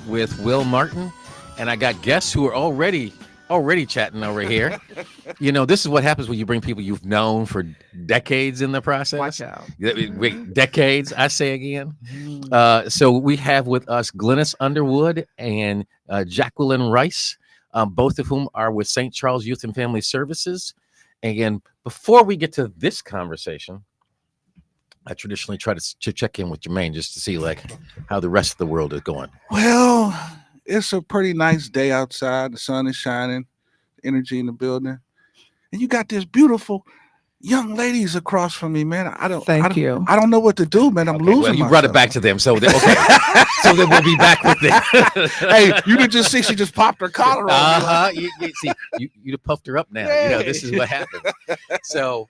with Will Martin, and I got guests who are already chatting over here. This is what happens when you bring people you've known for decades in the Watch process. out. Wait, decades, I say again. Mm. So we have with us Glennis Underwood and Jacqueline Rice, both of whom are with St. Charles Youth and Family Services. And before we get to this conversation, I traditionally try to check in with Jermaine just to see like how the rest of the world is going. Well, it's a pretty nice day outside. The sun is shining, energy in the building, and you got this beautiful young ladies across from me, man. Thank you. I don't know what to do, man. I'm Okay, losing well, you myself. brought it back to them, so okay. So then we'll be back with them. Hey, you didn't just see she just popped her collar on me. See, you puffed her up now. This is what happens. So,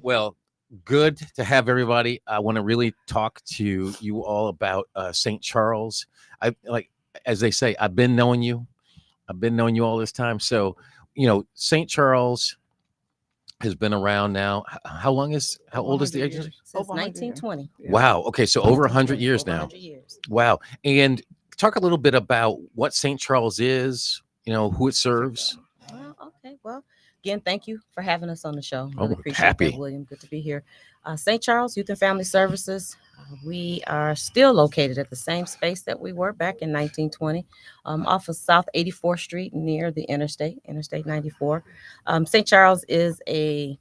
well, good to have everybody. I want to really talk to you all about St. Charles. I like, as they say, I've been knowing you all this time. So, St. Charles has been around now. How old is the agency? Since 1920. Wow. Okay. So over 100 years Over now. 100 years. Wow. And talk a little bit about what St. Charles is, who it serves. Well, okay. Well, again, thank you for having us on the show. Oh, Really appreciate happy. that, William. Good to be here. St. Charles Youth and Family Services. We are still located at the same space that we were back in 1920, off of South 84th Street near the Interstate 94. St. Charles is I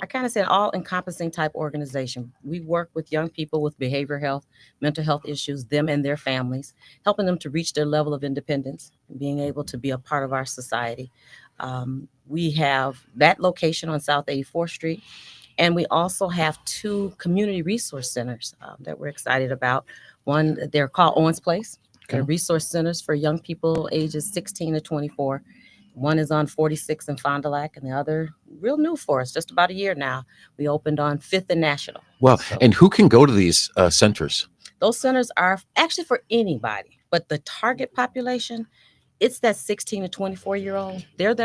kind of say an all-encompassing type organization. We work with young people with behavioral health, mental health issues, them and their families, helping them to reach their level of independence and being able to be a part of our society. We have that location on South 84th Street. And we also have two community resource centers that we're excited about. One, they're called Owens Place. They're resource centers for young people ages 16 to 24. One is on 46 in Fond du Lac, and the other, real new for us, just about a year now. We opened on 5th and National. Well, So and who can go to these centers? those centers are actually for anybody, but the target population, it's that 16 to 24-year-old. There's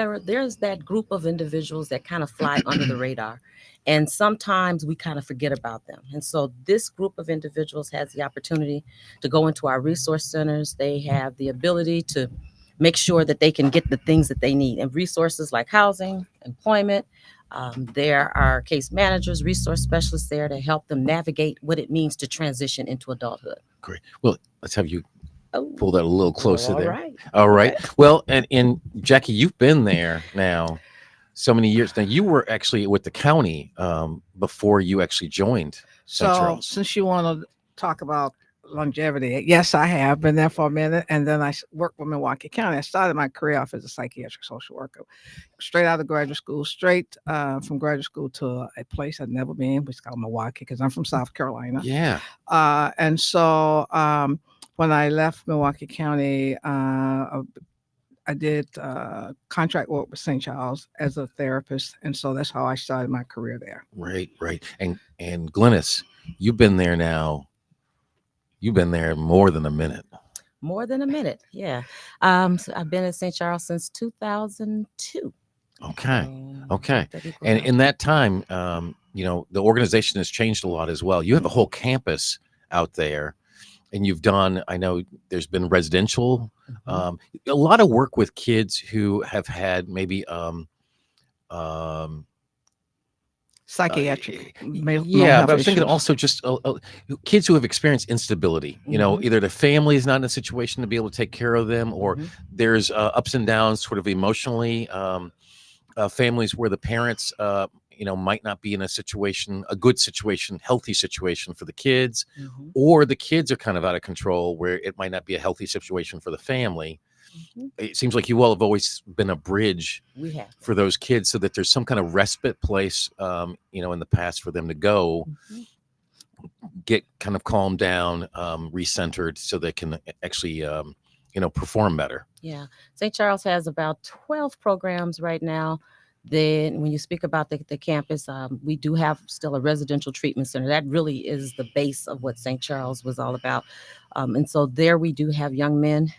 that group of individuals that kind of fly under the radar. And sometimes we kind of forget about them. And so this group of individuals has the opportunity to go into our resource centers. They have the ability to make sure that they can get the things that they need and resources like housing, employment. There are case managers, resource specialists there to help them navigate what it means to transition into adulthood. Great. Well, let's have you Oh, pull that a little closer all there. right. All right. Well, and Jackie, you've been there now so many years. Now, you were actually with the county before you actually joined St. So, Charles. since you want to talk about longevity, yes, I have been there for a minute, and then I worked with Milwaukee County. I started my career off as a psychiatric social worker, straight out of graduate school, straight from graduate school to a place I'd never been, which is called Milwaukee, because I'm from South Carolina. Yeah. And so when I left Milwaukee County, I did contract work with St. Charles as a therapist, and so that's how I started my career there. Right. And Glennis, you've been there now. You've been there more than a minute. More than a minute, yeah. So I've been at St. Charles since 2002. Okay. And in that time, the organization has changed a lot as well. You have a whole campus out there, and you've done, I know there's been residential, a lot of work with kids who have had maybe Psychiatric. but I was thinking also just kids who have experienced instability. Either the family is not in a situation to be able to take care of them, or there's ups and downs, sort of emotionally. Families where the parents, might not be in a good situation, healthy situation for the kids, or the kids are kind of out of control, where it might not be a healthy situation for the family. It seems like you all have always been a bridge for those kids, so that there's some kind of respite place, in the past for them to go, get kind of calmed down, recentered, so they can actually, perform better. Yeah. St. Charles has about 12 programs right now. Then when you speak about the campus, we do have still a residential treatment center. That really is the base of what St. Charles was all about. And so there we do have young men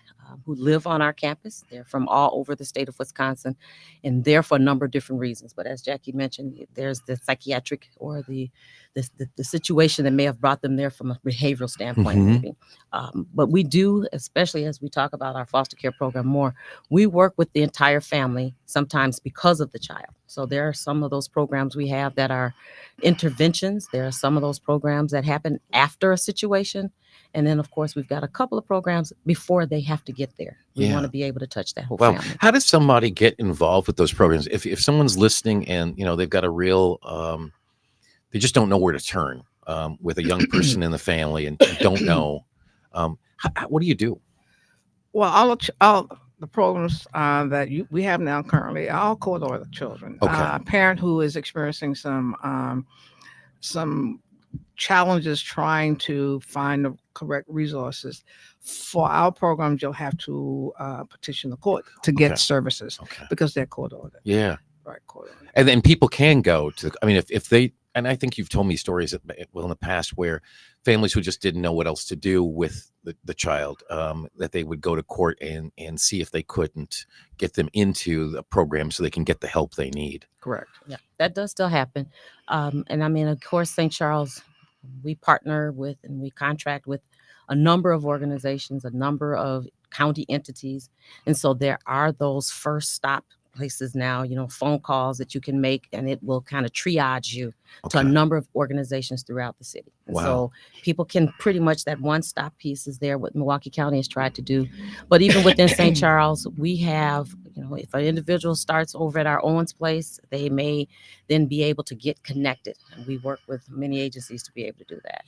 who live on our campus. They're from all over the state of Wisconsin, and they're for a number of different reasons. But as Jackie mentioned, there's the psychiatric or the situation that may have brought them there from a behavioral standpoint, Mhm. maybe. But we do, especially as we talk about our foster care program more, we work with the entire family sometimes because of the child. So there are some of those programs we have that are interventions. There are some of those programs that happen after a situation. And then, of course, we've got a couple of programs before they have to get there. We Yeah. want to be able to touch that whole Well, family. how does somebody get involved with those programs? If someone's listening and they've got a real they just don't know where to turn with a young person in the family and don't know, what do you do? Well, all the programs that we have now currently are all court ordered children. Okay. A parent who is experiencing some challenges trying to find the correct resources for our programs, you'll have to petition the court to get Okay. services Okay. because they're court ordered. Yeah. Right, court ordered. And then people can go to, I mean, if they, and I think you've told me stories in the past where families who just didn't know what else to do with the child, that they would go to court and see if they couldn't get them into the program so they can get the help they need. Correct. Yeah, that does still happen. And I mean, of course, St. Charles, we partner with and we contract with a number of organizations, a number of county entities. And so there are those first stop places now, phone calls that you can make, and it will kind of triage you to a Okay. number of organizations throughout the city. And Wow. so people can pretty much, that one-stop piece is there, what Milwaukee County has tried to do. But even within St. Charles, we have, if an individual starts over at our Owens Place, they may then be able to get connected. And we work with many agencies to be able to do that.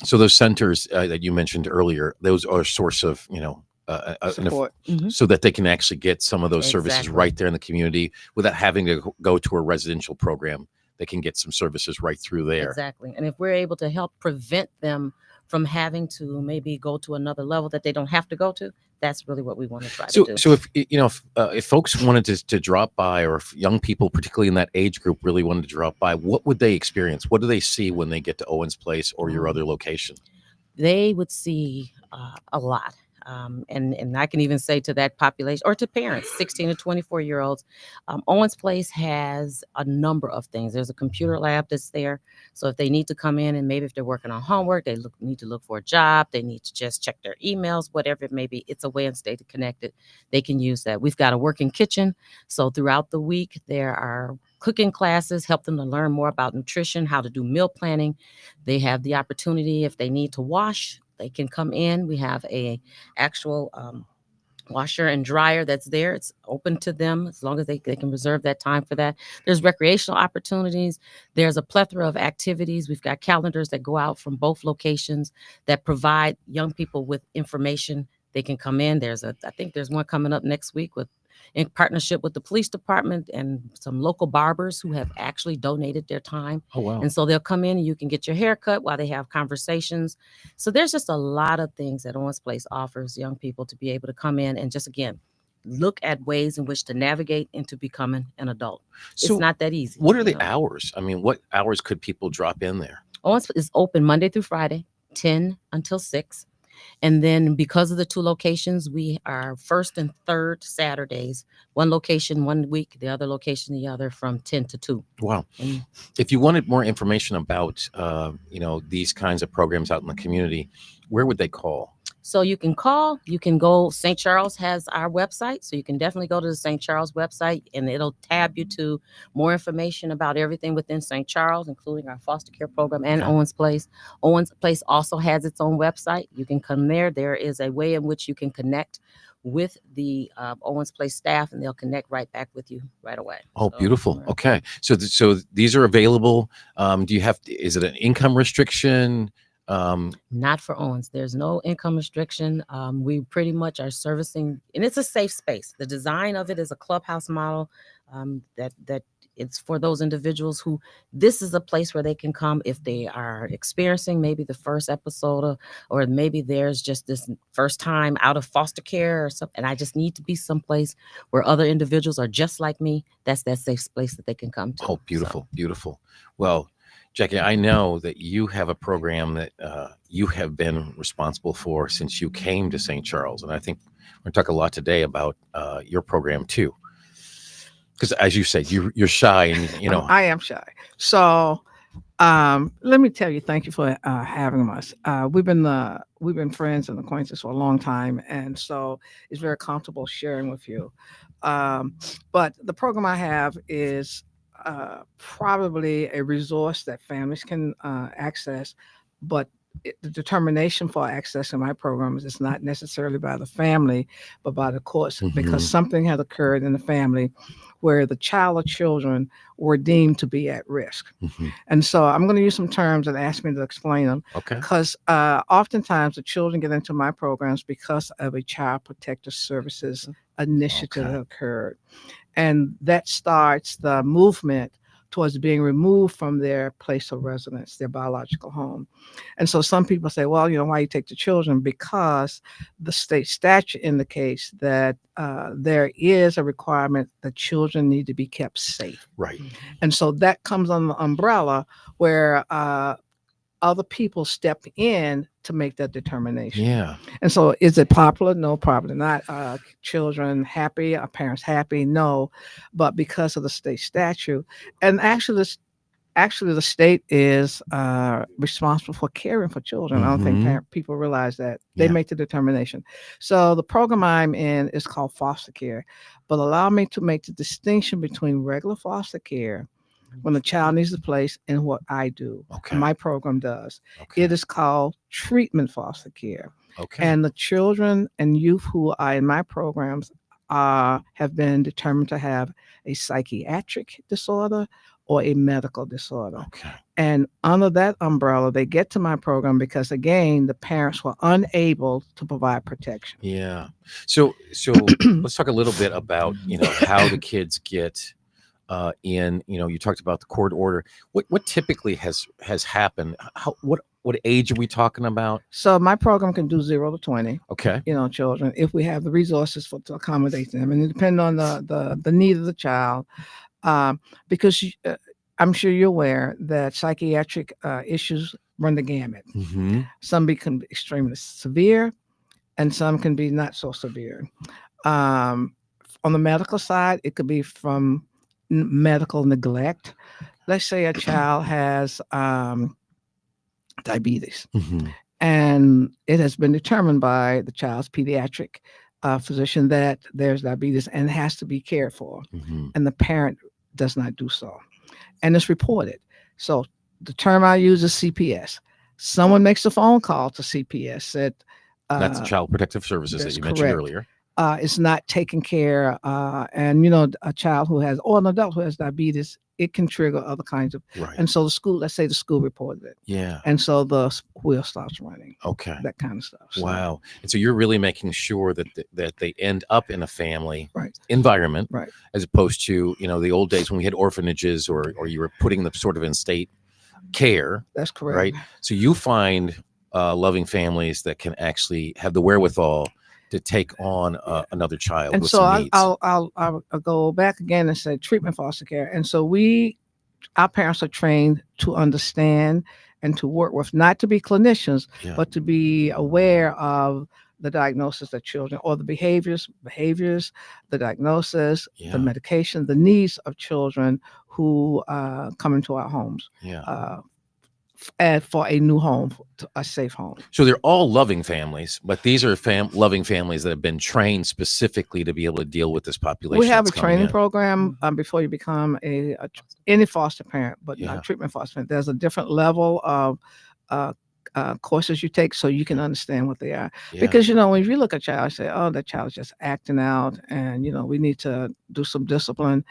So those centers that you mentioned earlier, those are a source of, Support. so that they can actually get some of those services Exactly. right there in the community without having to go to a residential program. They can get some services right through there. Exactly. And if we're able to help prevent them from having to maybe go to another level that they don't have to go to, that's really what we want to try to do. So if folks wanted to drop by, or if young people, particularly in that age group, really wanted to drop by, what would they experience? What do they see when they get to Owens Place or your other location? They would see a lot. And I can even say to that population or to parents, 16 to 24-year-olds, Owens Place has a number of things. There's a computer lab that's there. So if they need to come in and maybe if they're working on homework, they need to look for a job. They need to just check their emails, whatever it may be. It's a way and stay connected. They can use that. We've got a working kitchen. So throughout the week, there are cooking classes, help them to learn more about nutrition, how to do meal planning. They have the opportunity if they need to wash, they can come in. We have a actual washer and dryer that's there. It's open to them as long as they can reserve that time for that. There's recreational opportunities. There's a plethora of activities. We've got calendars that go out from both locations that provide young people with information. They can come in. I think there's one coming up next week in partnership with the police department and some local barbers who have actually donated their time. Oh, wow. And so they'll come in and you can get your hair cut while they have conversations. So there's just a lot of things that Owens Place offers young people to be able to come in and just, again, look at ways in which to navigate into becoming an adult. So it's not that easy. what are the hours? I mean, what hours could people drop in there? Owens is open Monday through Friday, 10 until 6. And then because of the two locations, we are first and third Saturdays, one location 1 week, the other location the other, from 10 to 2. Wow. And If you wanted more information about, these kinds of programs out in the community, where would they call? so you can call, you can go, St. Charles has our website. So you can definitely go to the St. Charles website and it'll tab you to more information about everything within St. Charles, including our foster care program and Okay. Owens Place. Owens Place also has its own website. You can come there. There is a way in which you can connect with the Owens Place staff and they'll connect right back with you right away. Oh, So, beautiful. right. Okay. So these are available. Is it an income restriction? Not for Owens. There's no income restriction. We pretty much are servicing, and it's a safe space. The design of it is a clubhouse model that it's for those individuals who this is a place where they can come if they are experiencing maybe the first episode or maybe there's just this first time out of foster care or something. And I just need to be someplace where other individuals are just like me. That's that safe place that they can come to. Oh, beautiful, beautiful. Well, Jackie, I know that you have a program that you have been responsible for since you came to St. Charles, and I think we're going to talk a lot today about your program too. Because as you said, you're shy, and you know. I am shy. So let me tell you, thank you for having us. We've been friends and acquaintances for a long time, and so it's very comfortable sharing with you. But the program I have is probably a resource that families can access, but the determination for accessing my programs is not necessarily by the family, but by the courts, because Mhm. something had occurred in the family where the child or children were deemed to be at risk. Mhm. And so I'm going to use some terms and ask me to explain them, Okay. because oftentimes the children get into my programs because of a child protective services initiative Okay. that occurred. And that starts the movement towards being removed from their place of residence, their biological home. And so some people say, well, why you take the children? Because the state statute indicates that there is a requirement that children need to be kept safe. Right. And so that comes on the umbrella where other people step in to make that determination. Yeah. And so is it popular? No, probably not. Children happy? Are parents happy? No. But because of the state statute, and actually the state is responsible for caring for children. I don't think Mhm. people realize that. They Yeah. make the determination. So the program I'm in is called foster care, but allow me to make the distinction between regular foster care when a child needs a place and what I do. Okay. My program does. Okay. It is called treatment foster care. Okay. And the children and youth who are in my programs have been determined to have a psychiatric disorder or a medical disorder. Okay. And under that umbrella, they get to my program because, again, the parents were unable to provide protection. Yeah. So let's talk a little bit about how the kids get in. You talked about the court order. What typically has happened? What age are we talking about? So my program can do 0 to 20. Okay. Children, if we have the resources to accommodate them, and it depends on the need of the child, because I'm sure you're aware that psychiatric issues run the gamut. Mm-hmm. Some become extremely severe, and some can be not so severe. On the medical side, it could be from medical neglect. Let's say a child has diabetes. Mm-hmm. And it has been determined by the child's pediatric physician that there's diabetes and has to be cared for. Mm-hmm. And the parent does not do so. And it's reported. So the term I use is CPS. Someone makes a phone call to CPS, said, That's the Child Protective Services that that's you mentioned correct. earlier. It's not taken care. And a child who has, or an adult who has diabetes, it can trigger other kinds of. Right. And so let's say the school reported it. Yeah. And so the wheel starts running. Okay. That kind of stuff. So, Wow. And so you're really making sure that that they end up in a family Right. environment, Right. as opposed to the old days when we had orphanages or you were putting them sort of in state care, That's correct. right? So you find loving families that can actually have the wherewithal to take on another child And with so some needs. I'll go back again and say treatment foster care. And so our parents are trained to understand and to work with, not to be clinicians, Yeah. but to be aware of the diagnosis of children, or the behaviors, the diagnosis, Yeah. the medication, the needs of children who come into our homes Yeah. and for a new home, a safe home. So they're all loving families, but these are loving families that have been trained specifically to be able to deal with this population. We have a that's coming training in. program before you become any foster parent, but Yeah. not treatment foster parent. There's a different level of courses you take so you can understand what they are. Yeah. Because, when you look at a child, you say, oh, that child's just acting out and, we need to do some discipline.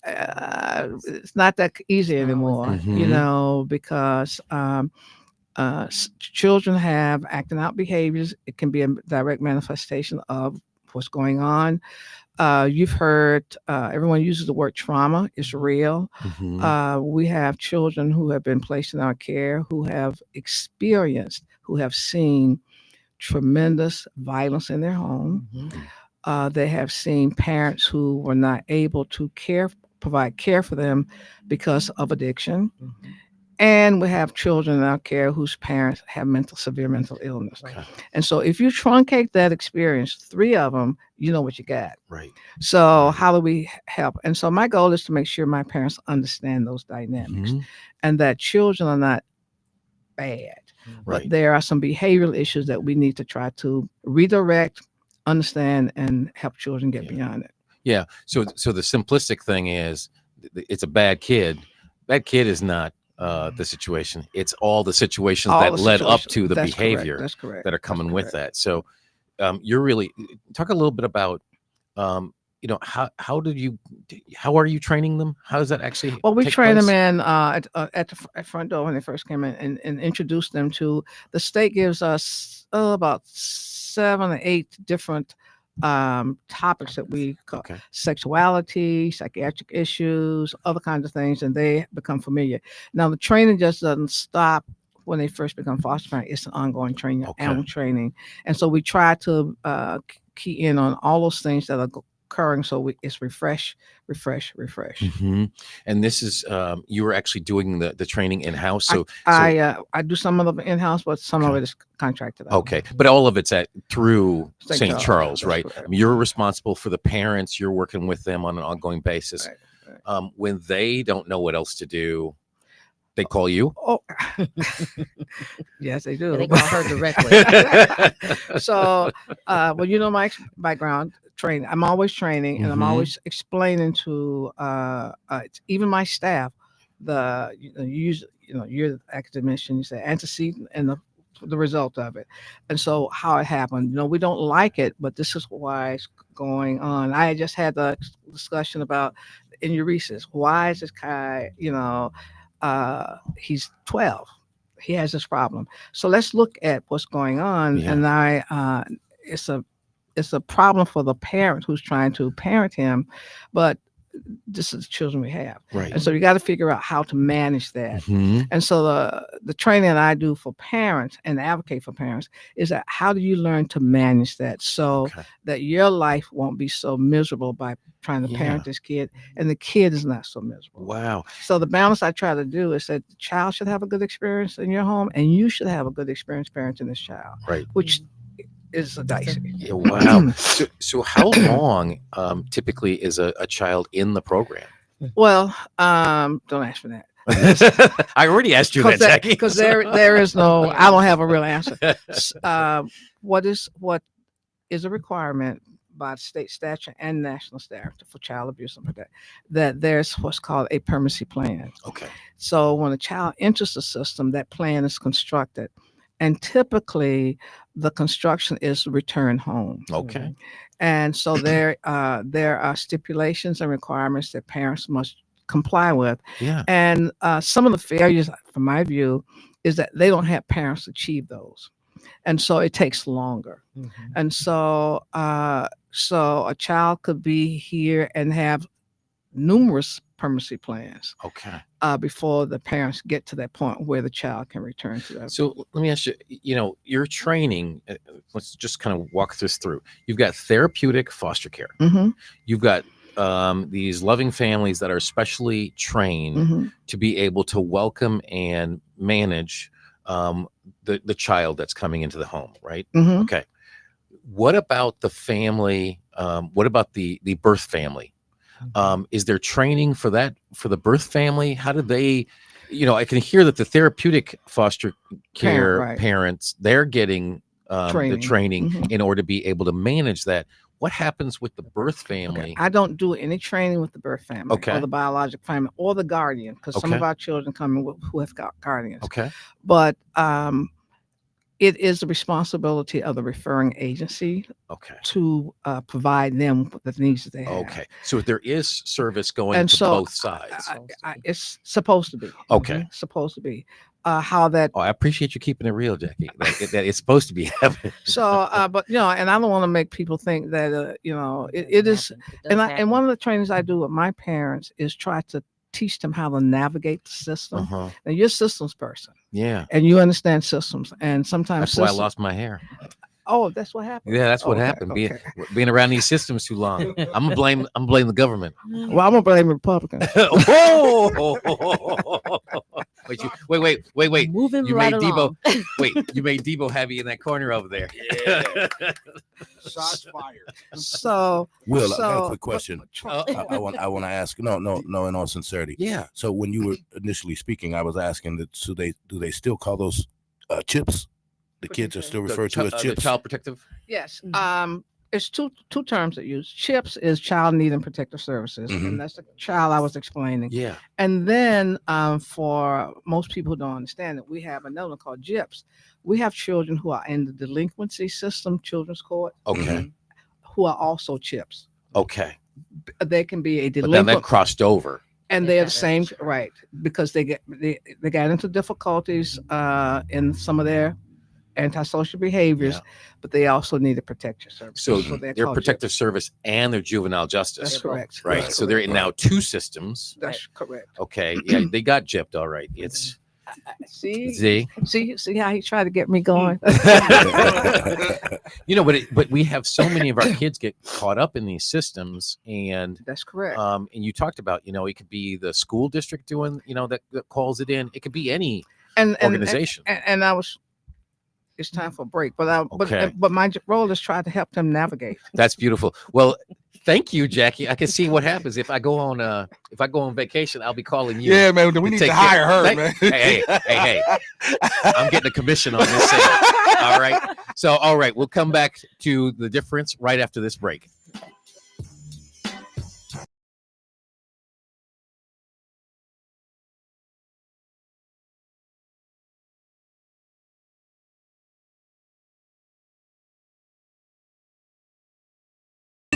It's not that easy anymore, Mhm. because children have acting out behaviors. It can be a direct manifestation of what's going on. You've heard everyone uses the word trauma. It's real. Mhm. We have children who have been placed in our care who have seen tremendous violence in their home. They have seen parents who were not able to provide care for them because of addiction. And we have children in our care whose parents have severe mental illness. Okay. And so if you truncate that experience, 3 of them, you know what you got. Right. So Right. how do we help? And so my goal is to make sure my parents understand those dynamics Mhm. and that children are not bad, but Right. there are some behavioral issues that we need to try to redirect, understand, and help children get Yeah. beyond it. Yeah. So the simplistic thing is, it's a bad kid. Bad kid is not the situation. It's all the situations All that the led up situations. to the That's correct. behavior That's correct. that are That's coming with correct. that. So you're really talk a little bit about how are you training them? How does that actually Well, we take train them place? in at the front door when they first came in, and introduce them to the state gives us about 7 or 8 different topics that we call Okay. sexuality, psychiatric issues, other kinds of things, and they become familiar. Now, the training just doesn't stop when they first become foster parent. It's an ongoing training, Okay. annual training, and so we try to key in on all those things that are occurring. So it's refresh. Mhm. And this is you were actually doing the training in house. So I do some of them in house, but some of Okay. it is contracted out. okay, but all of it's through St. St. Charles, Charles, that's right? correct. I mean, you're responsible for the parents. You're working with them on an ongoing basis. Right. When they don't know what else to do, they call you. Oh, yes, they do. And they call her directly. So, well, you know my background training. I'm always training, and I'm Mhm. always explaining to even my staff you're the academician. You say antecedent and the result of it, and so how it happened. We don't like it, but this is why it's going on. I just had the discussion about in Euresis. Why is this guy? He's 12. He has this problem. So let's look at what's going on. Yeah. And it's a problem for the parent who's trying to parent him, but this is the children we have. Right. And so you got to figure out how to manage that. Mhm. And so the training that I do for parents and advocate for parents is that how do you learn to manage that so Okay. that your life won't be so miserable by trying to Yeah. parent this kid and the kid is not so miserable. Wow. So the balance I try to do is that the child should have a good experience in your home and you should have a good experience parenting this child, Right. which is a dicey. Yeah, wow. So how long typically is a child in the program? Well, don't ask for that. I already asked you that, Jackie. Because there is no, I don't have a real answer. What is a requirement by state statute and national statute for child abuse and that there's what's called a permanency plan. Okay. So when a child enters the system, that plan is constructed, and typically the construction is return home. Okay. And so there are stipulations and requirements that parents must comply with. Yeah. And some of the failures, from my view, is that they don't have parents achieve those. And so it takes longer. And so a child could be here and have numerous permanency plans Okay. before the parents get to that point where the child can return to that. So let me ask you, your training, let's just kind of walk this through. You've got therapeutic foster care. Mm-hmm, You've got these loving families that are specially trained mm-hmm. to be able to welcome and manage the child that's coming into the home, right? Mm-hmm. Okay. What about the family? What about the birth family? Is there training for that, for the birth family? How do they, I can hear that the therapeutic foster care Right. parents, they're getting the training Mhm. in order to be able to manage that. What happens with the birth family? Okay. I don't do any training with the birth family Okay. or the biologic family or the guardian, because some Okay. of our children come in who have got guardians. Okay. But it is the responsibility of the referring agency Okay. to provide them with the needs that they have. Okay. So there is service going And to so both sides. It's supposed to be. Okay. Supposed to be. How that Oh, I appreciate you keeping it real, Jackie. That it's supposed to be happening. so but and I don't want to make people think that it is and one of the trainings I do with my parents is try to teach them how to navigate the system. Uh-huh. Now you're a systems person Yeah. and you understand systems, and sometimes That's why I lost my hair. Oh, that's what happened. Yeah, that's what Okay, happened. okay. Being around these systems too long. I'm gonna blame the government. Well, I'm gonna blame Republicans. Whoa! Wait. Moving You right made Debo. along. Wait, you made Debo happy in that corner over there. Shots fired. So, Will, I got a so quick question. Oh, I want to ask. No. In all sincerity. yeah. So when you were initially speaking, I was asking that do they still call those chips? The What do you kids are say? still referred to as The chips. child protective. yes, Mhm. it's two terms that use. CHIPS is Child Need and Protective Services, Mhm. and that's the child I was explaining. Yeah. And then for most people who don't understand it, we have another one called GIPS. We have children who are in the delinquency system, children's court, Okay. who are also CHIPS. Okay. They can be a But then delinquent, that crossed over. and Yes, they're that the is same, true. right? Because they got into difficulties in some of their antisocial behaviors, Yeah. but they also need a protective service. So they're their called protective GIPS. service and their juvenile justice. That's They're both. correct. Right. That's So they're correct. in now two systems. That's correct. Okay. Yeah. They got gypped. All right. It's See, Z. see how he tried to get me going. But we have so many of our kids get caught up in these systems, and That's correct. and you talked about, it could be the school district doing, that calls it in. It could be any And organization. and I was. It's time for a break, but Okay. but my role is try to help them navigate. That's beautiful. Well, thank you, Jackie. I can see what happens if I go on vacation. I'll be calling you. Yeah, man. We to need take to hire her, Thank- man. Hey. I'm getting a commission on this sale. All right. So, all right, we'll come back to the difference right after this break.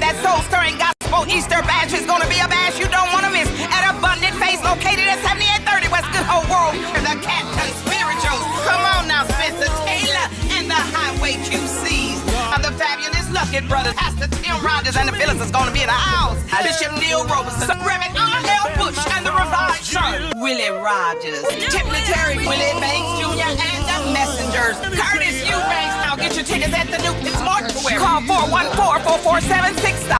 That soul stirring gospel Easter bash is gonna be a bash you don't wanna miss at Abundant Face, located at 7830 West Good Hope Road. The Captain Spirituals. Come on now, Spencer Taylor and the Highway QCs. The fabulous Lucky Brothers, Pastor Tim Rogers and the Phillips is gonna be in the house. Bishop Neil Robeson, Reverend R.L. Bush and the Revived Son, Willie Rogers, Tipley Terry, Willie Banks Jr. and the Messengers. Curtis Eubanks. Now get your tickets at the New Mortuary. Call 414-447-6000.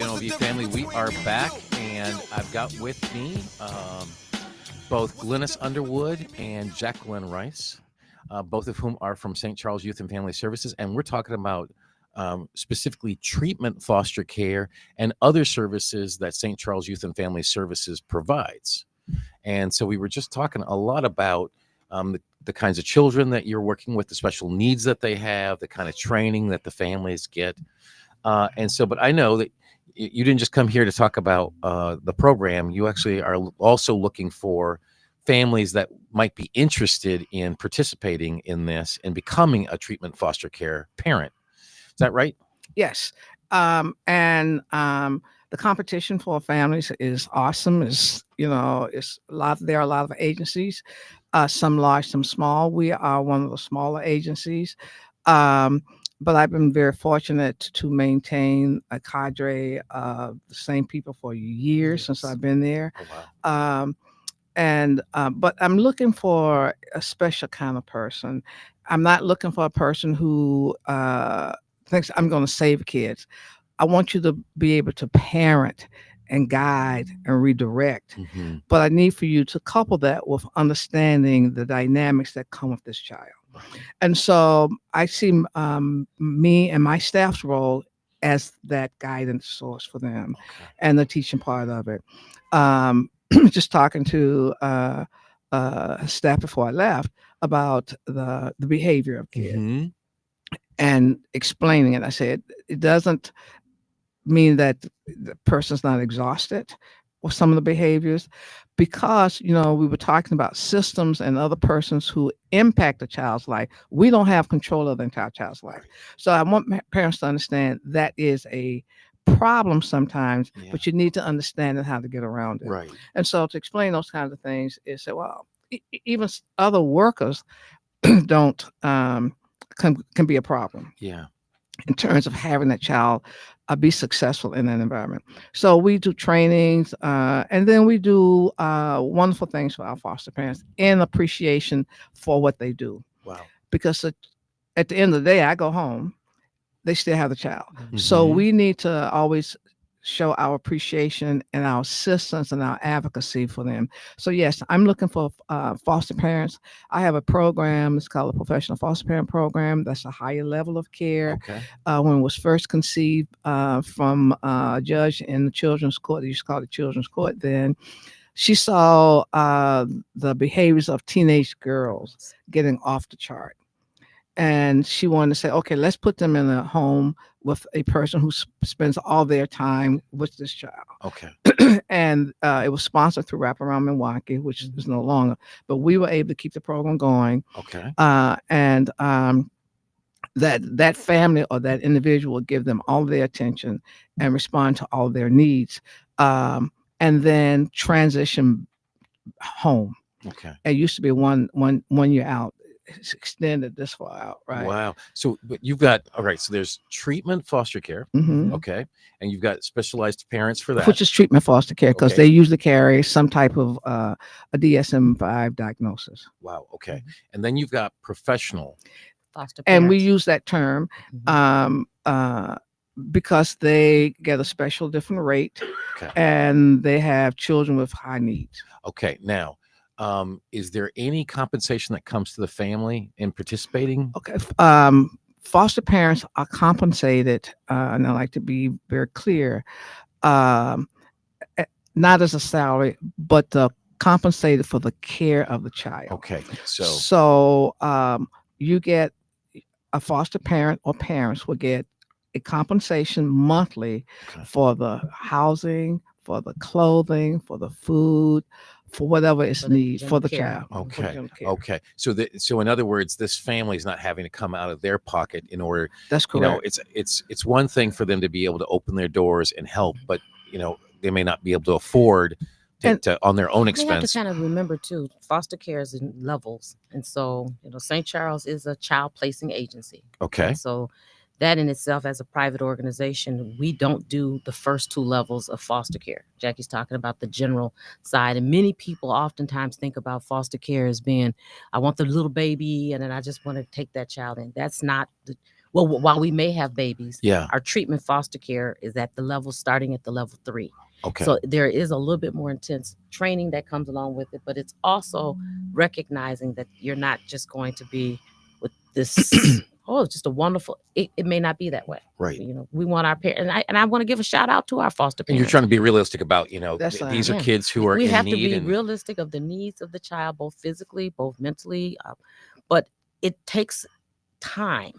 NOV family, we are back, and I've got with me both Glynis Underwood and Jacqueline Rice, both of whom are from St. Charles Youth and Family Services, and we're talking about specifically treatment foster care and other services that St. Charles Youth and Family Services provides. And so we were just talking a lot about the kinds of children that you're working with, the special needs that they have, the kind of training that the families get. But I know that you didn't just come here to talk about the program. You actually are also looking for families that might be interested in participating in this and becoming a treatment foster care parent. Is that right? Yes. The competition for families is awesome. There are a lot of agencies, some large, some small. We are one of the smaller agencies. But I've been very fortunate to maintain a cadre of the same people for years since I've been there. Oh, wow. But I'm looking for a special kind of person. I'm not looking for a person who thinks I'm going to save kids. I want you to be able to parent and guide and redirect. Mm-hmm. But I need for you to couple that with understanding the dynamics that come with this child. And so I see me and my staff's role as that guidance source for them, and the teaching part of it. Just talking to staff before I left about the behavior of kids. Mm-hmm. And explaining it. I said, it doesn't mean that the person's not exhausted with some of the behaviors, because, we were talking about systems and other persons who impact a child's life. We don't have control of the entire child's life. So I want parents to understand that is a problem sometimes, but you need to understand how to get around it. Right. And so to explain those kinds of things is say, well, even other workers don't, can be a problem. Yeah. In terms of having that child be successful in that environment. So we do trainings, and then we do wonderful things for our foster parents in appreciation for what they do. Wow. Because at the end of the day, I go home, they still have the child. Mm-hmm. So we need to always show our appreciation and our assistance and our advocacy for them. So yes, I'm looking for foster parents. I have a program. It's called a professional foster parent program. That's a higher level of care. Okay. When it was first conceived from a judge in the children's court, they used to call it children's court then, she saw the behaviors of teenage girls getting off the chart. And she wanted to say, okay, let's put them in a home with a person who spends all their time with this child. Okay. And it was sponsored through Wraparound Milwaukee, which is no longer, but we were able to keep the program going. Okay. That family or that individual would give them all their attention and respond to all their needs, and then transition home. Okay. It used to be one year out. It's extended this far out, right? Wow. So, but you've got, all right, so there's treatment foster care. Mm-hmm. Okay. And you've got specialized parents for that. Which is treatment foster care, because Okay. they usually carry some type of a DSM-5 diagnosis. Wow. Okay. And then you've got professional. Foster And we parents. use that term because they get a special different rate, Okay. and they have children with high needs. Okay. Now, is there any compensation that comes to the family in participating? Okay. Foster parents are compensated, and I like to be very clear, not as a salary, but compensated for the care of the child. Okay. So you get a foster parent or parents will get a compensation monthly Okay. for the housing, for the clothing, for the food, for whatever is For the needed for the general care. child. for Okay. general care. Okay. So in other words, this family is not having to come out of their pocket in order, That's you correct. know, it's one thing for them to be able to open their doors and help, but they may not be able to afford to on their own We have to expense. kind of remember too, foster care is in levels. And so, St. Charles is a child placing agency. Okay. And so that in itself, as a private organization, we don't do the first two levels of foster care. Jackie's talking about the general side. And many people oftentimes think about foster care as being, I want the little baby and then I just want to take that child in. That's not Well, while we may have babies, Yeah. our treatment foster care is at the level starting at the level 3. Okay. So there is a little bit more intense training that comes along with it, but it's also recognizing that you're not just going to be with this, oh, just a wonderful, it may not be that way. Right. You know, we want our parents, and I want to give a shout out to our foster And you're parents. trying to be realistic about, That's these are Yeah. kids who are We in have to need be and realistic of the needs of the child, both physically, both mentally, but it takes time.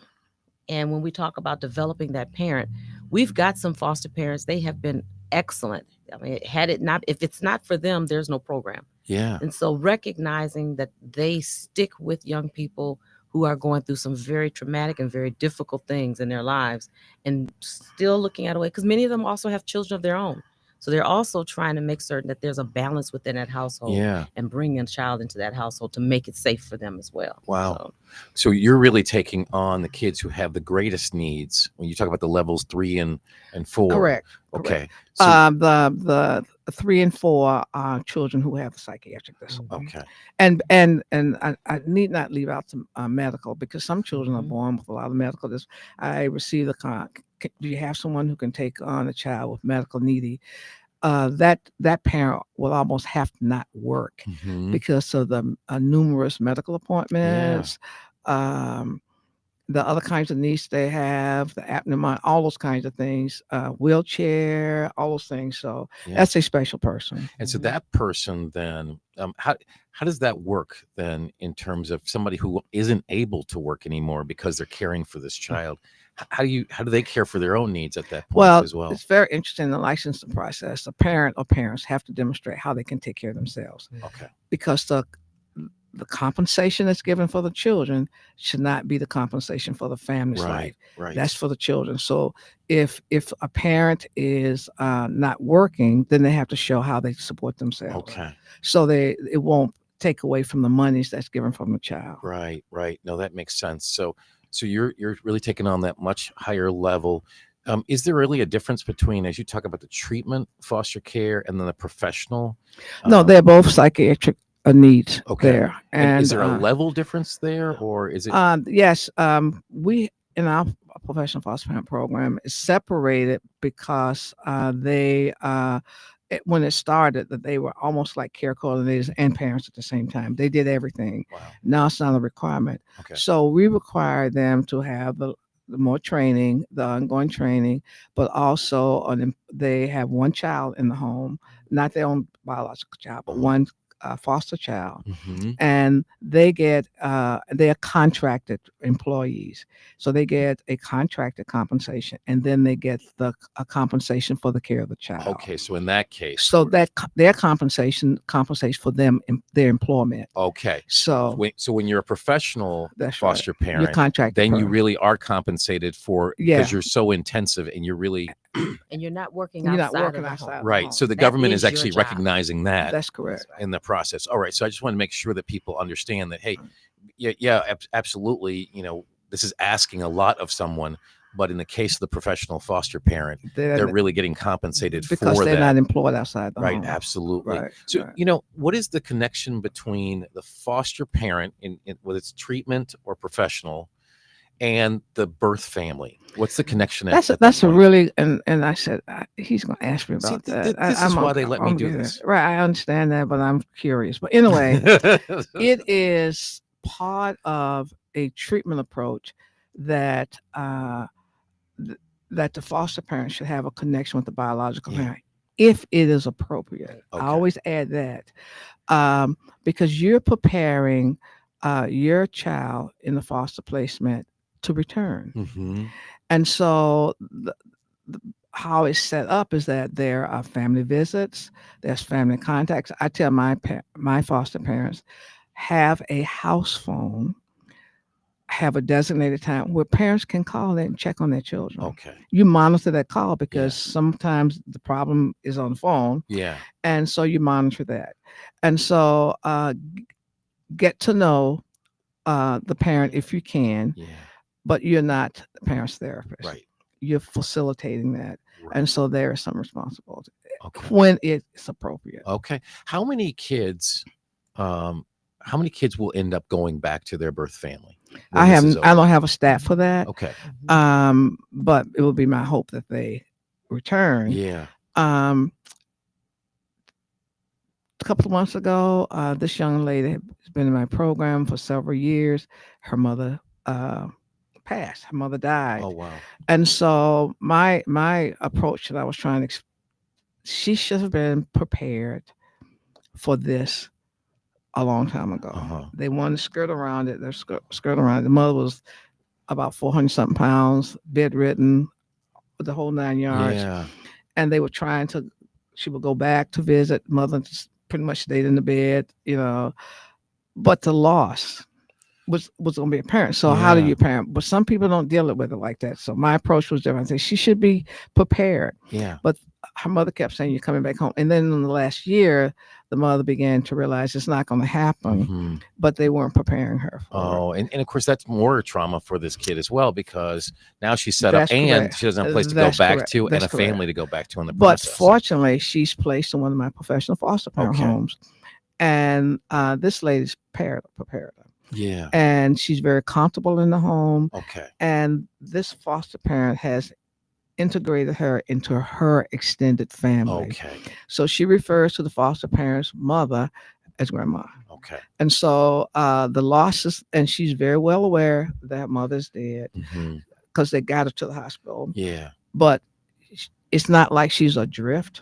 And when we talk about developing that parent, we've got some foster parents. They have been excellent. I mean, if it's not for them, there's no program. yeah. And so recognizing that they stick with young people who are going through some very traumatic and very difficult things in their lives and still looking at a way, because many of them also have children of their own. So they're also trying to make certain that there's a balance within that household Yeah. and bring a child into that household to make it safe for them as well. Wow. So, So you're really taking on the kids who have the greatest needs when you talk about the levels 3 and 4. Correct. Okay. So, The 3 and 4 are children who have the psychiatric disorder. okay. And I need not leave out the medical, because some children are Mhm. born with a lot of medical. I received do you have someone who can take on a child with medical needy? That parent will almost have to not work Mhm. because of the numerous medical appointments, the other kinds of needs they have, the apnea, all those kinds of things, wheelchair, all those things. So Yeah. that's a special person. And so that person then, how does that work then in terms of somebody who isn't able to work anymore because they're caring for this child? How do they care for their own needs at that point Well, as well? it's very interesting. The licensing process, a parent or parents have to demonstrate how they can take care of themselves, Okay. because the compensation that's given for the children should not be the compensation for the family's life. Right. Right. That's for the children. So if a parent is not working, then they have to show how they support themselves. Okay. So it won't take away from the monies that's given from the child. Right. Right. No, that makes sense. So you're really taking on that much higher level. Is there really a difference between, as you talk about the treatment foster care and then the professional? No, they're both psychiatric needs Okay. there. And And is there a level difference there, or is it? Yes, we in our professional foster parent program is separated because when it started, that they were almost like care coordinators and parents at the same time. They did everything. Wow. Now it's not a requirement. Okay. So we require them to have the more training, the ongoing training, but also they have one child in the home, not their own biological child, but one foster child, Mhm. and they are contracted employees, so they get a contracted compensation, and then they get a compensation for the care of the child. Okay. So in that case, So that their compensation compensates for them in their employment. okay. So So when you're a professional that's right. foster You're parent, contracted. then you per- really are compensated for Yeah. because you're so intensive and you're really and you're not working You're outside not working of the outside. home. right. So the That government is is your actually job. recognizing that That's correct. in the process. All right. So I just want to make sure that people understand that, hey, absolutely. This is asking a lot of someone, but in the case of the professional foster parent, they're really getting compensated because for they're that. not employed outside the Right. home. Absolutely. Right, So, right. what is the connection between the foster parent in whether it's treatment or professional and the birth family? What's the connection? That's that a point? really and I said he's going to ask me See, about that. this is why they let me do this. Right, I understand that, but I'm curious. But anyway, it is part of a treatment approach that that the foster parent should have a connection with the biological Yeah. parent if it is appropriate. Okay. I always add that because you're preparing your child in the foster placement to return. Mhm. And so how it's set up is that there are family visits, there's family contacts. I tell my foster parents, have a house phone, have a designated time where parents can call in and check on their children. Okay. You monitor that call because sometimes the problem is on the phone. Yeah. And so you monitor that. And so get to know the parent if you can, Yeah. but you're not the parent's therapist. Right. You're facilitating that. Right. And so there is some responsibility Okay. when it's appropriate. Okay. How many kids will end up going back to their birth family? when this is I over? don't have a stat for that. Okay. But it would be my hope that they return. Yeah. Um, a couple of months ago, this young lady has been in my program for several years. Her mother passed. Her mother died. Oh wow. And so my approach that I was trying to, she should have been prepared for this a long time ago. Uh-huh. They wanted to skirt around it. They're skirt around it. The mother was about 400 something pounds, bedridden, with the whole 9 yards. Yeah. And they were trying to, she would go back to visit. Mother just pretty much stayed in the bed, but the loss was going to be apparent. So how do Yeah. you parent? But some people don't deal with it like that. So my approach was different. I said she should be prepared. Yeah. But her mother kept saying, "You're coming back home." And then in the last year, the mother began to realize it's not going to happen. Mhm. But they weren't preparing her for it. Oh, and of course that's more trauma for this kid as well, because now she's set That's up and correct. she doesn't have a place to go That's back correct. to and That's a correct. family to go back to in the But process. fortunately, she's placed in one of my professional foster parent Okay. homes. And this lady's prepared her. Yeah. And she's very comfortable in the home. Okay. And this foster parent has integrated her into her extended family. Okay. So she refers to the foster parent's mother as grandma. Okay. And so the losses, and she's very well aware that mother's dead Hmm. because they got her to the hospital. Yeah. But it's not like she's adrift.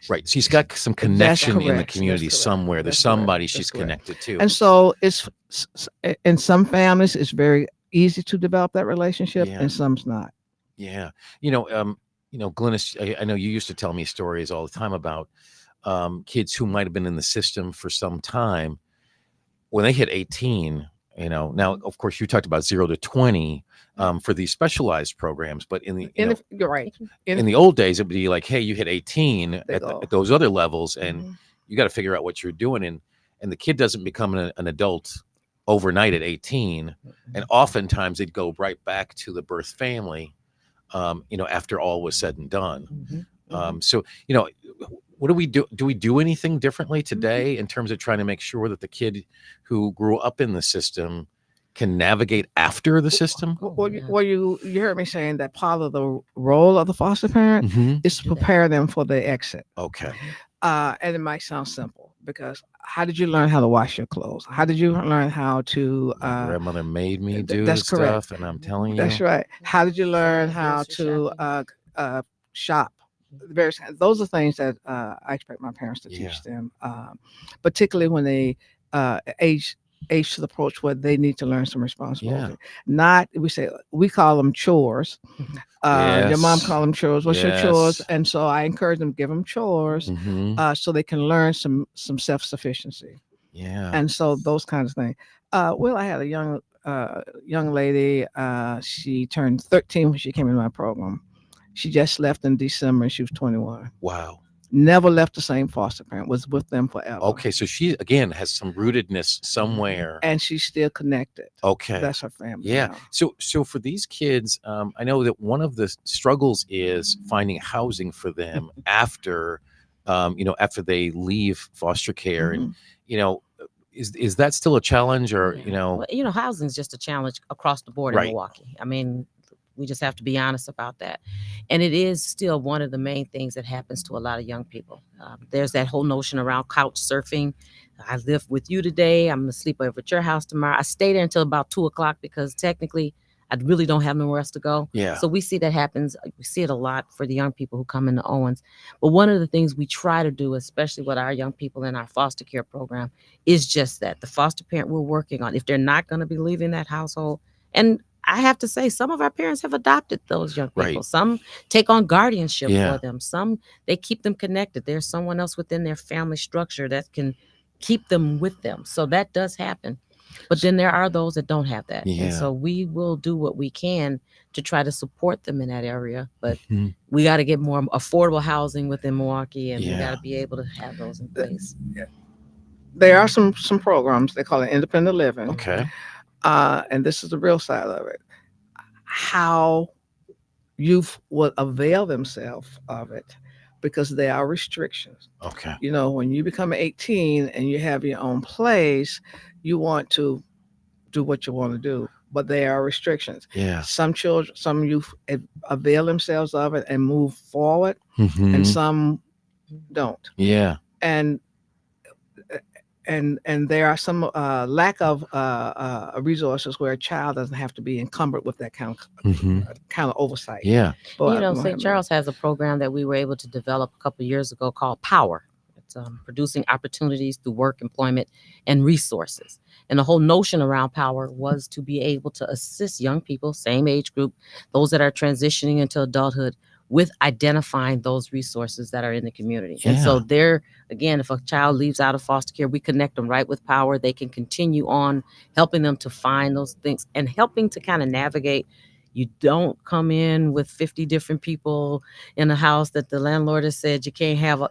Right. She's got some connection in the correct. community That's correct. somewhere. There's That's correct. somebody That's she's correct. connected to. And so it's in some families it's very easy to develop that relationship, Yeah. and some's not. Yeah. Glynis, I know you used to tell me stories all the time about kids who might have been in the system for some time. When they hit 18, now, of course, you talked about 0 to 20 for these specialized programs, but You're right. in the old days, it would be like, hey, you hit 18 They at, go. at those other levels, and Mhm. you got to figure out what you're doing. And the kid doesn't become an adult overnight at 18. And oftentimes they'd go right back to the birth family, after all was said and done. Mhm. So, what do we do? Do we do anything differently today in terms of trying to make sure that the kid who grew up in the system can navigate after the system? You heard me saying that part of the role of the foster parent Mhm. is to prepare them for the exit. Okay. And it might sound simple because how did you learn how to wash your clothes? How did you learn how to? My grandmother made me do that's this correct. stuff, and I'm telling you. That's right. How did you learn how Grocery to shop? Those are things that I expect my parents to Yeah. teach them, particularly when they age to the approach where they need to learn some responsibility. Not we call them chores. Your mom Yes. call them chores. What's your chores? Yes. And so I encourage them to give them chores Mhm. so they can learn some self-sufficiency. Yeah. And so those kinds of things. I had a young lady. She turned 13 when she came into my program. She just left in December and she was 21. Wow. Never left the same foster parent, was with them forever. Okay, so she again has some rootedness somewhere. And she's still connected. Okay. That's her family. Yeah. now. So for these kids, I know that one of the struggles is finding housing for them after, after they leave foster care, Mhm. and is that still a challenge, or Well, housing is just a challenge across the board in Right. Milwaukee. I mean, we just have to be honest about that. And it is still one of the main things that happens to a lot of young people. There's that whole notion around couch surfing. I live with you today. I'm going to sleep over at your house tomorrow. I stay there until about 2:00 because technically I really don't have nowhere else to go. Yeah. So we see that happens. We see it a lot for the young people who come into Owens. But one of the things we try to do, especially with our young people in our foster care program, is just that the foster parent we're working on, if they're not going to be leaving that household, and I have to say, some of our parents have adopted those young people. Right. Some take on guardianship Yeah. for them. Some, they keep them connected. There's someone else within their family structure that can keep them with them. So that does happen. But then there are those that don't have that. Yeah. And so we will do what we can to try to support them in that area. But Mhm. we got to get more affordable housing within Milwaukee, and we Yeah. got to be able to have those in place. There are some programs, they call it independent living. Okay. And this is the real side of it. How youth would avail themselves of it, because there are restrictions. Okay. When you become 18 and you have your own place, you want to do what you want to do, but there are restrictions. Yeah. Some children, some youth avail themselves of it and move forward, Mhm. and some don't. Yeah. And there are some lack of resources where a child doesn't have to be encumbered with that kind of oversight. Yeah. But You know, St. Charles has a program that we were able to develop a couple of years ago called Power. It's producing opportunities through work, employment, and resources. And the whole notion around Power was to be able to assist young people, same age group, those that are transitioning into adulthood, with identifying those resources that are in the community. And so there, again, if a child leaves out of foster care, we connect them right with Power. They can continue on helping them to find those things and helping to kind of navigate. You don't come in with 50 different people in a house that the landlord has said you can't have.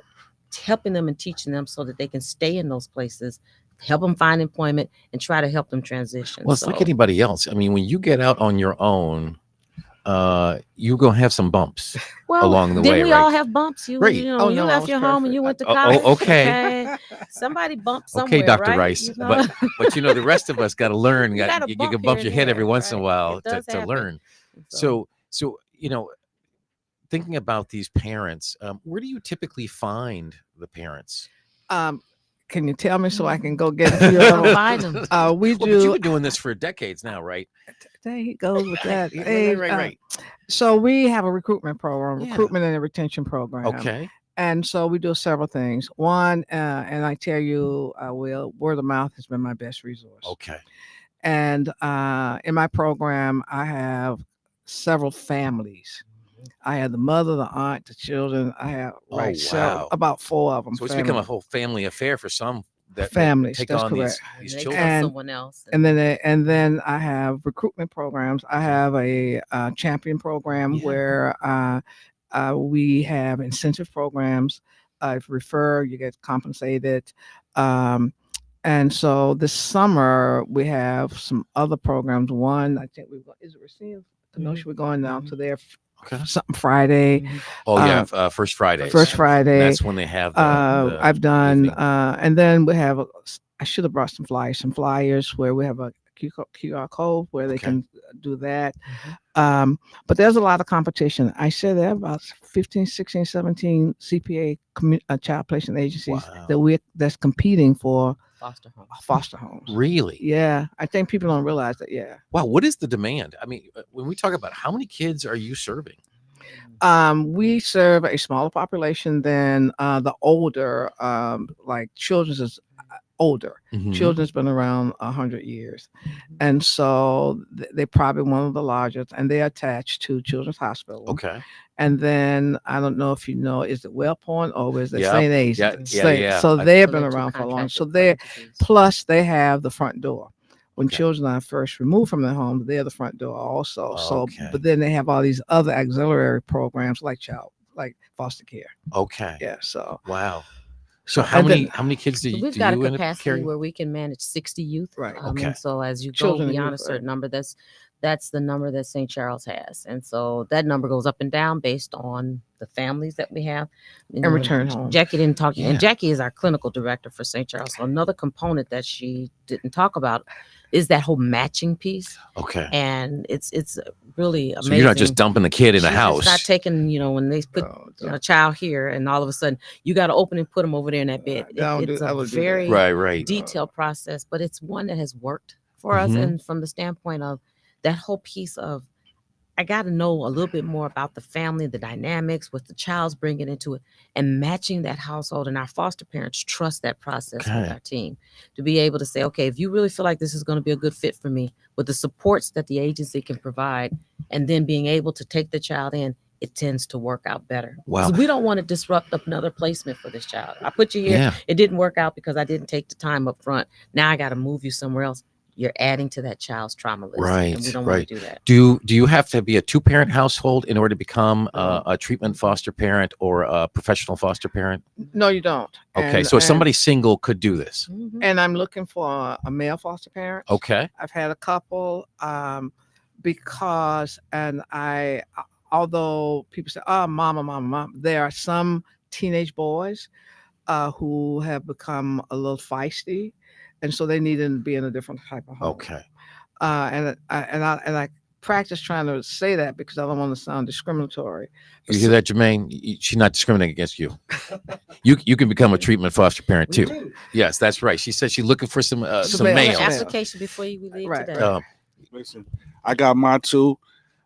Helping them and teaching them so that they can stay in those places, help them find employment, and try to help them transition. Well, it's like anybody else. I mean, when you get out on your own, you're gonna have some bumps along the way. Didn't we all have bumps? You, Right. you know, Oh, you no, I left was your home and you went to perfect. college. Okay. Somebody bumped somewhere. Okay, Dr. right? Rice. You know? But you know, the rest of us got to learn. You gotta You bump can here bump and your head every there, once in a right? while It does to happen. learn. So you know, thinking about these parents, where do you typically find the parents? Can you tell me so I can go get a few Go of them? find them. We Well, but you've do. been doing this for decades now, right? There he goes with that. Right, Hey, right. so we have a recruitment program, Yeah. recruitment and a retention program. Okay. And so we do several things. One, and I tell you, word of mouth has been my best resource. Okay. And in my program, I have several families. I have the mother, the aunt, the children. I have wow. about 4 of them. So it's become a whole family affair for some that families. take That's on correct. these They children. tell someone else. And then I have recruitment programs. I have a champion program Yeah. where we have incentive programs. If you refer, you get compensated. And so this summer we have some other programs. One, I think is it Racine? Kenosha? We're going down to there Okay. something Friday. Oh yeah, First Fridays. First Friday. That's when they have. The I've done, evening. and then we have. I should have brought some flyers where we have a QR code where they Okay. can do that. But there's a lot of competition. I said there are about 15, 16, 17 CPA child placement agencies Wow. that's competing for Foster homes. Really? Yeah, I think people don't realize that. Yeah. Wow. What is the demand? I mean, when we talk about how many kids are you serving? We serve a smaller population than the older, like children's is older. Mhm. Children's been around 100 years. And so they're probably one of the largest, and they're attached to Children's Hospital. Okay. And then I don't know if you know, is it Wellpoint or is it Yeah, St. A's? yeah. So I- they've So been they're two around for long. So contracted they're entities. plus they have the front door. When Okay. children are first removed from their home, they're the front door also. So, Okay. but then they have all these other auxiliary programs like foster care. Okay. Yeah. So Wow. So how And then- many kids do So you we've do got a you end up capacity carrying? where we can manage 60 youth. Right. Okay. And so as you Children go and beyond a youth, certain right. number, that's the number that St. Charles has. And so that number goes up and down based on the families that we have. You know, return home. Jackie didn't talk, Yeah. and Jackie is our clinical director for St. Charles. So another component that she didn't talk about is that whole matching piece. Okay. And it's really amazing. So you're not just dumping the kid in a She's house. not taking, when they put Oh, a child here and all of a sudden you got to open and put them over there in that bed. It's I a would do that. very Right. detailed process, but it's one that has worked for us. Mhm. And from the standpoint of that whole piece of, I got to know a little bit more about the family, the dynamics, what the child's bringing into it, and matching that household. And our foster parents trust that process with Okay. our team to be able to say, okay, if you really feel like this is going to be a good fit for me, with the supports that the agency can provide, and then being able to take the child in, it tends to work out better. Wow. 'Cause we don't want to disrupt another placement for this child. I put you here. Yeah. It didn't work out because I didn't take the time up front. Now I got to move you somewhere else. You're adding to that child's trauma list. And we don't want to do that. Do you have to be a 2-parent household in order to become a treatment foster parent or a professional foster parent? No, you don't. Okay. And- So and- somebody single could do this. Mhm. and I'm looking for a male foster parent. Okay. I've had a couple because, and although people say, oh, mama, there are some teenage boys who have become a little feisty, and so they need to be in a different type of home. Okay. And I practice trying to say that because I don't want to sound discriminatory. You hear that, Jermaine? She's not discriminating against you. You can become a treatment foster parent too. Yes, that's right. She said she's looking for some Some An males. males. application before you leave Right, today. right. Listen, I got my two.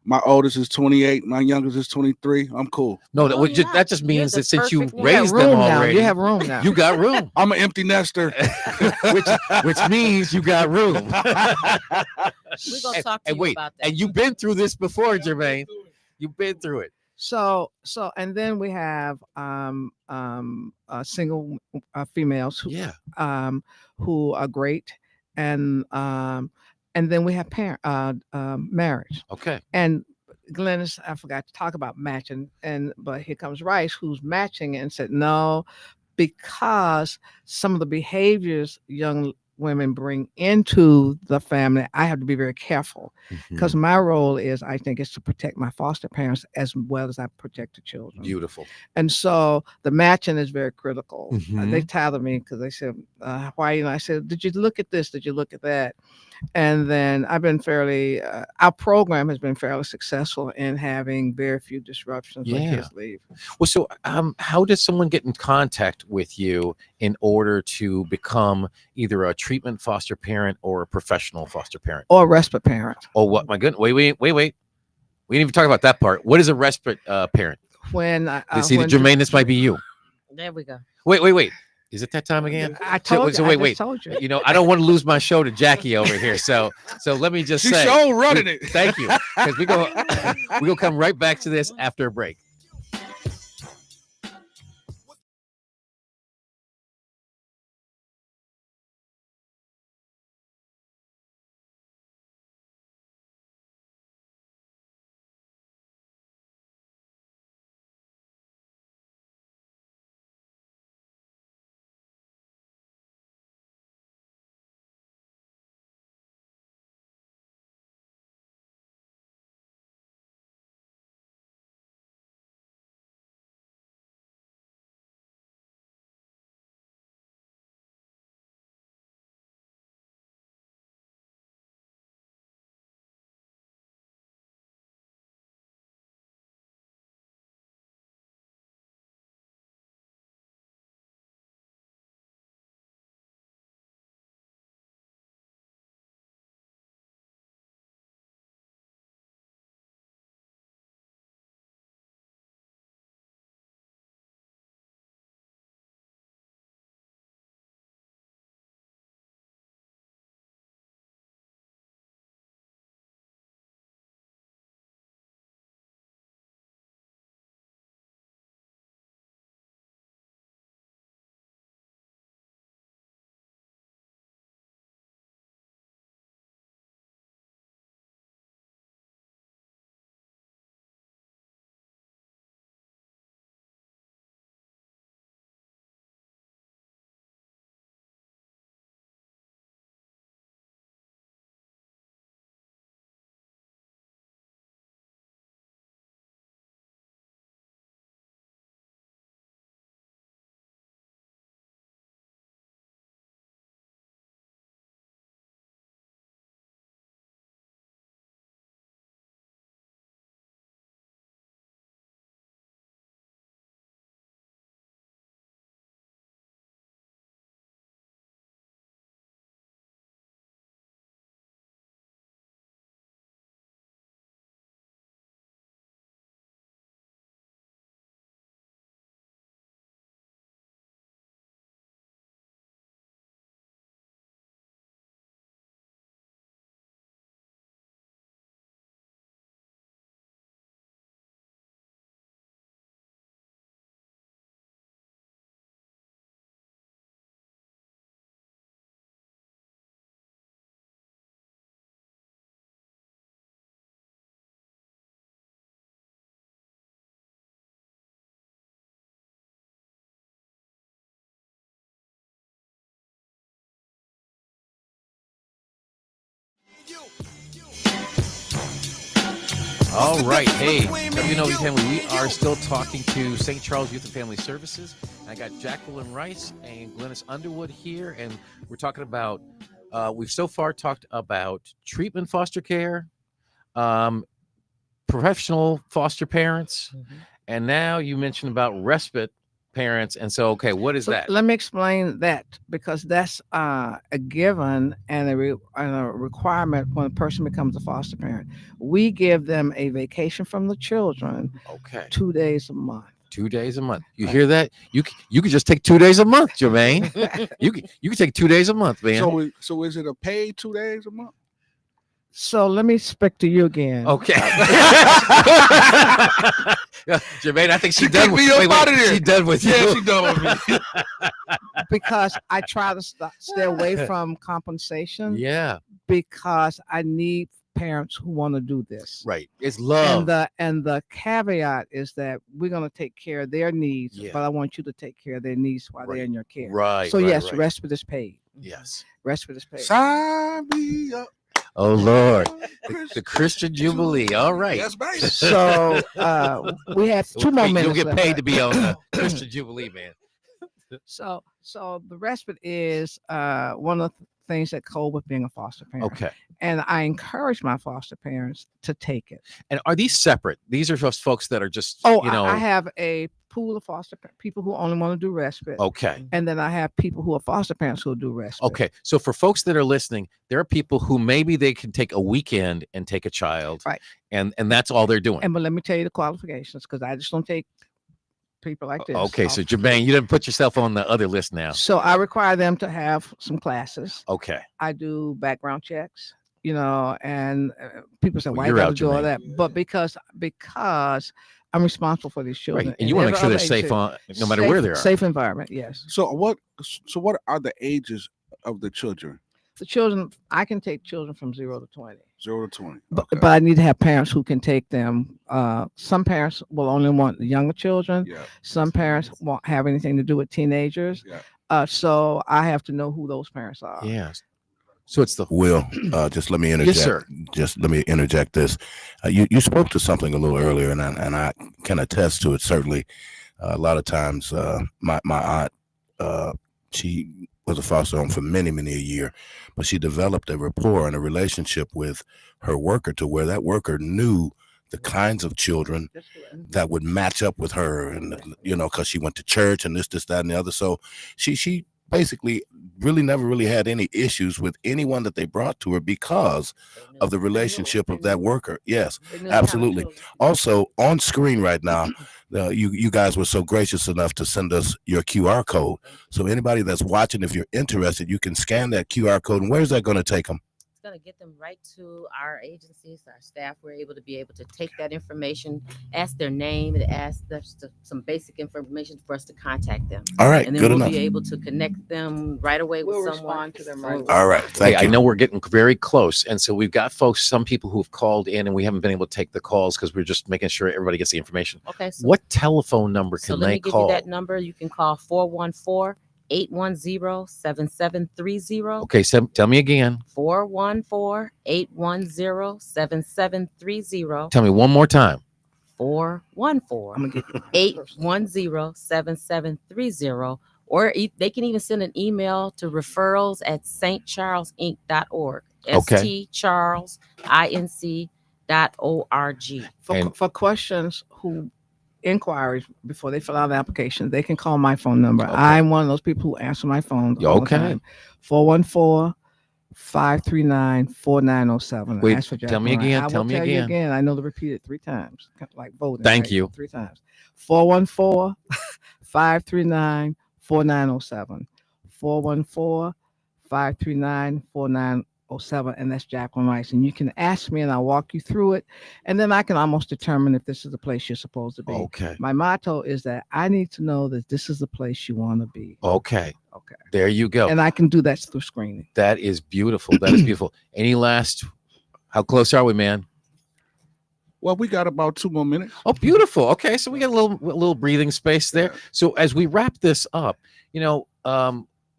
My oldest is 28. My youngest is 23. I'm cool. No, No, you're not. that just You're means the that since you perfect man. You have raised them room now. already, You have room now. you got room, I'm an empty nester. which means you got room. We're gonna talk to And you wait, about that. and you've been through this before, Jermaine. You've been through it. So and then we have single females Yeah. who are great, and then we have marriage. Okay. And Glennis, I forgot to talk about matching, but here comes Rice, who's matching and said no, because some of the behaviors young women bring into the family, I have to be very careful because my role is, I think, is to protect my foster parents as well as I protect the children. Beautiful. And so the matching is very critical. They Mhm. tattled me because they said, why? I said, did you look at this? Did you look at that? And then I've been our program has been fairly successful in having very few disruptions when Yeah. kids leave. Well, so how does someone get in contact with you in order to become either a treatment foster parent or a professional foster parent? Or respite parent. Oh, what? My goodness. Wait. We didn't even talk about that part. What is a respite parent? When See, Jermaine, this might be you. There we go. Wait. Is it that time again? I told so you. wait. I just told you. You know, I don't want to lose my show to Jackie over here. So let me just She's say, so running it. thank you, because we go come right back to this after a break. All right. Hey, WNOV family, we are still talking to St. Charles Youth and Family Services. I got Jacqueline Rice and Glennis Underwood here, and we're talking about, we've so far talked about treatment foster care, professional foster parents, and now you mentioned about respite parents. And so, okay, what is So that? let me explain that, because that's a given and and a requirement when a person becomes a foster parent. We give them a vacation from the children Okay. 2 days a month. 2 days a month. You hear that? You could just take 2 days a month, Jermaine. you could take 2 days a month, man. So is it a paid 2 days a month? So let me speak to you again. Okay. Jermaine, I think she's She done kicked with me up wait, outta there. She's done with you. Yeah, she done with me. Because I try to stay away from compensation, Yeah, because I need parents who want to do this. right. It's love. And the caveat is that we're going to take care of their needs, Yeah. but I want you to take care of their needs while Right. they're in your care. Right. So right, yes, right. respite is paid. Yes. Respite is paid. Sign me up. Oh Lord, Chris. the Christian Jubilee. All right. Yes, baby. So we have 2 more minutes. You'll get left, paid right? to be on the Christian Jubilee, man. So the respite is one of the things that go with being a foster parent. Okay. And I encourage my foster parents to take it. And are these separate? These are just folks that are just, Oh, you know. I have a pool of people who only want to do respite. Okay. And then I have people who are foster parents who do respite. Okay. So for folks that are listening, there are people who maybe they can take a weekend and take a child. Right. And that's all they're doing. And but let me tell you the qualifications, because I just don't take people like this. Okay. So Jermaine, you didn't put yourself on the other list now. So I require them to have some classes. Okay. I do background checks, and people say, Well, why you're you gotta out, do all Jermaine. that? But because I'm responsible for these children. Right. And you want to make sure they're safe on no matter where they are. Safe environment, yes. So what are the ages of the children? The children, I can take children from 0 to 20. 0 to 20. But, Okay. but I need to have parents who can take them. Some parents will only want the younger children. Yeah. Some parents won't have anything to do with teenagers. Yeah. So I have to know who those parents are. Yes. So it's the Will, just let me interject. Yes, sir. Just let me interject this. You spoke to something a little earlier, and I can attest to it. Certainly, a lot of times, my aunt, she was a foster home for many a year, but she developed a rapport and a relationship with her worker to where that worker knew the kinds of children that would match up with her, and because she went to church and this, that, and the other. So she basically never really had any issues with anyone that they brought to her because of the relationship of that worker. Yes, absolutely. Also, on screen right now, you guys were so gracious enough to send us your QR code. So anybody that's watching, if you're interested, you can scan that QR code. And where's that going to take them? It's going to get them right to our agencies, our staff. We're able to be able to take that information, ask their name, and ask them some basic information for us to contact them. All right, And then good we'll enough. be able to connect them right away We'll with someone. respond to them right away. All right, thank Hey, you. I know we're getting very close. And so we've got some people who've called in and we haven't been able to take the calls because we're just making sure everybody gets the information. Okay. So, What telephone number so can let they me give call? you that number. You can call 414-810-7730. Okay, so tell me again. 414-810-7730. Tell me one more time. 414-810-7730. Or they can even send an email to referrals@stcharlesinc.org. Okay. stcharlesinc.org. And- For questions, inquiries before they fill out the application, they can call my phone number. Okay. I'm one of those people who answer my phone. Yeah, all the okay. time. 414-539-4907. Wait, Ask for tell me Jack Ryan. again, I tell will me tell you again. again. I know to repeat it 3 times, like voting. Thank right? you. 3 times. 414-539-4907. 414-539-4907. And that's Jacqueline Rice. And you can ask me and I'll walk you through it. And then I can almost determine if this is the place you're supposed to be. Okay. My motto is that I need to know that this is the place you want to be. Okay. Okay. There you go. And I can do that through screening. That is beautiful. That is beautiful. How close are we, man? Well, we got about 2 more minutes. Oh, beautiful. Okay. So we got a little breathing space there. Yeah. So as we wrap this up,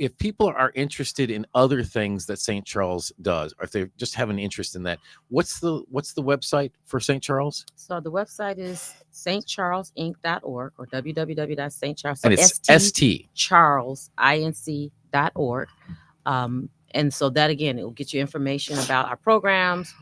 if people are interested in other things that St. Charles does, or if they just have an interest in that, what's the website for St. Charles? So the website is stcharlesinc.org or www.stcharles. And it's ST. charlesinc.org. And so that, again, it will get you information about our programs,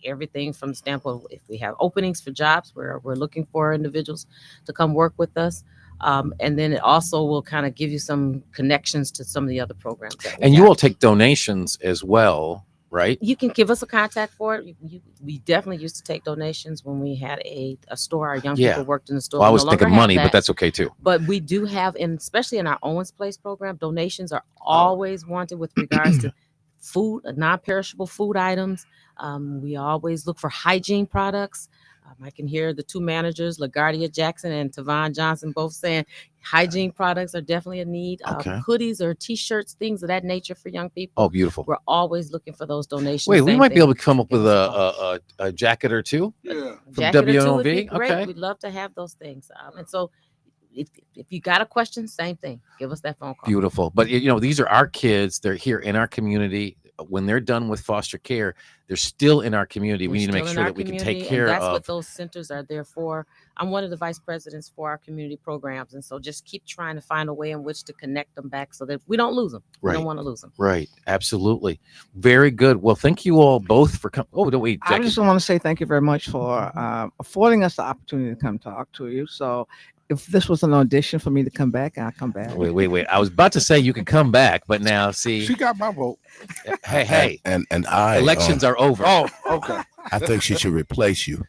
everything from the standpoint of if we have openings for jobs where we're looking for individuals to come work with us. And then it also will kind of give you some connections to some of the other programs. That we And you have. all take donations as well, right? You can give us a contact for it. We definitely used to take donations when we had a store. Our young Yeah. people worked in the store. Well, I We was no longer thinking have money, but that. that's okay too. But we do have, and especially in our Owens Place program, donations are always wanted with regards to food, non-perishable food items. We always look for hygiene products. I can hear the two managers, LaGuardia Jackson and Tavon Johnson, both saying hygiene products are definitely a need. Okay. Hoodies or T-shirts, things of that nature for young people. Oh, beautiful. We're always looking for those donations. Wait, we Same might be thing. able to come up Give with us a call. a jacket or two. Yeah. From Jacket or two would be WNOV? great. Okay. We'd love to have those things. And so if you got a question, same thing. Give us that phone call. Beautiful. But these are our kids. They're here in our community. When they're done with foster care, they're still in our community. We We're need to make still in sure our that we can community, take and care that's what of. those centers are there for. I'm one of the vice presidents for our community programs. And so just keep trying to find a way in which to connect them back so that we don't lose them. We Right. don't want to lose them. Right. Absolutely. Very good. Well, thank you all both for coming. Oh, no, wait, I Jackie. just want to say thank you very much for affording us the opportunity to come talk to you. So if this was an audition for me to come back, I'll come back. Wait. I was about to say you could come back, but now see, She got my vote. hey, and I elections are over. Oh, okay. I think she should replace you.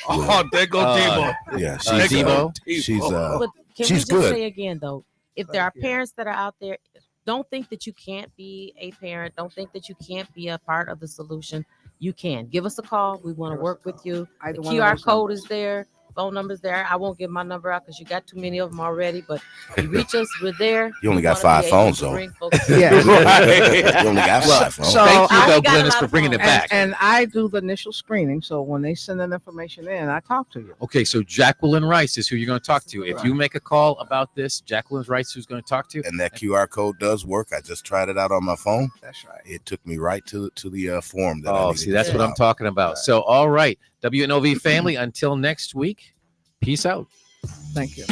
Oh, there go Uh, Debo. Yeah, Debo? she's But can we She's just good. say again, though, if there are Thank you. parents that are out there, don't think that you can't be a parent. Don't think that you can't be a part of the solution. You can. Give us a call. We want to Give us work a with call. you. Either The one of QR those code numbers. is there. Phone number's there. I won't give my number out because you got too many of them already. But you reach us, we're there. You only We got wanna 5 be able phones, to though. bring folks- Yeah. you only got Well, 5 phones. so- Thank you, I though, got a Glennis, lot for of bringing it phones. back. And I do the initial screening. So when they send that information in, I talk to you. Okay, so Jacqueline Rice is who you're going to talk to. If you make a call about this, Jacqueline Rice who's going to talk to you. And that QR code does work. I just tried it out on my phone. That's right. It took me right to the form that I Oh, needed see, to that's fill what I'm out. talking about. So, all right, WNOV family, until next week, peace out. Thank you.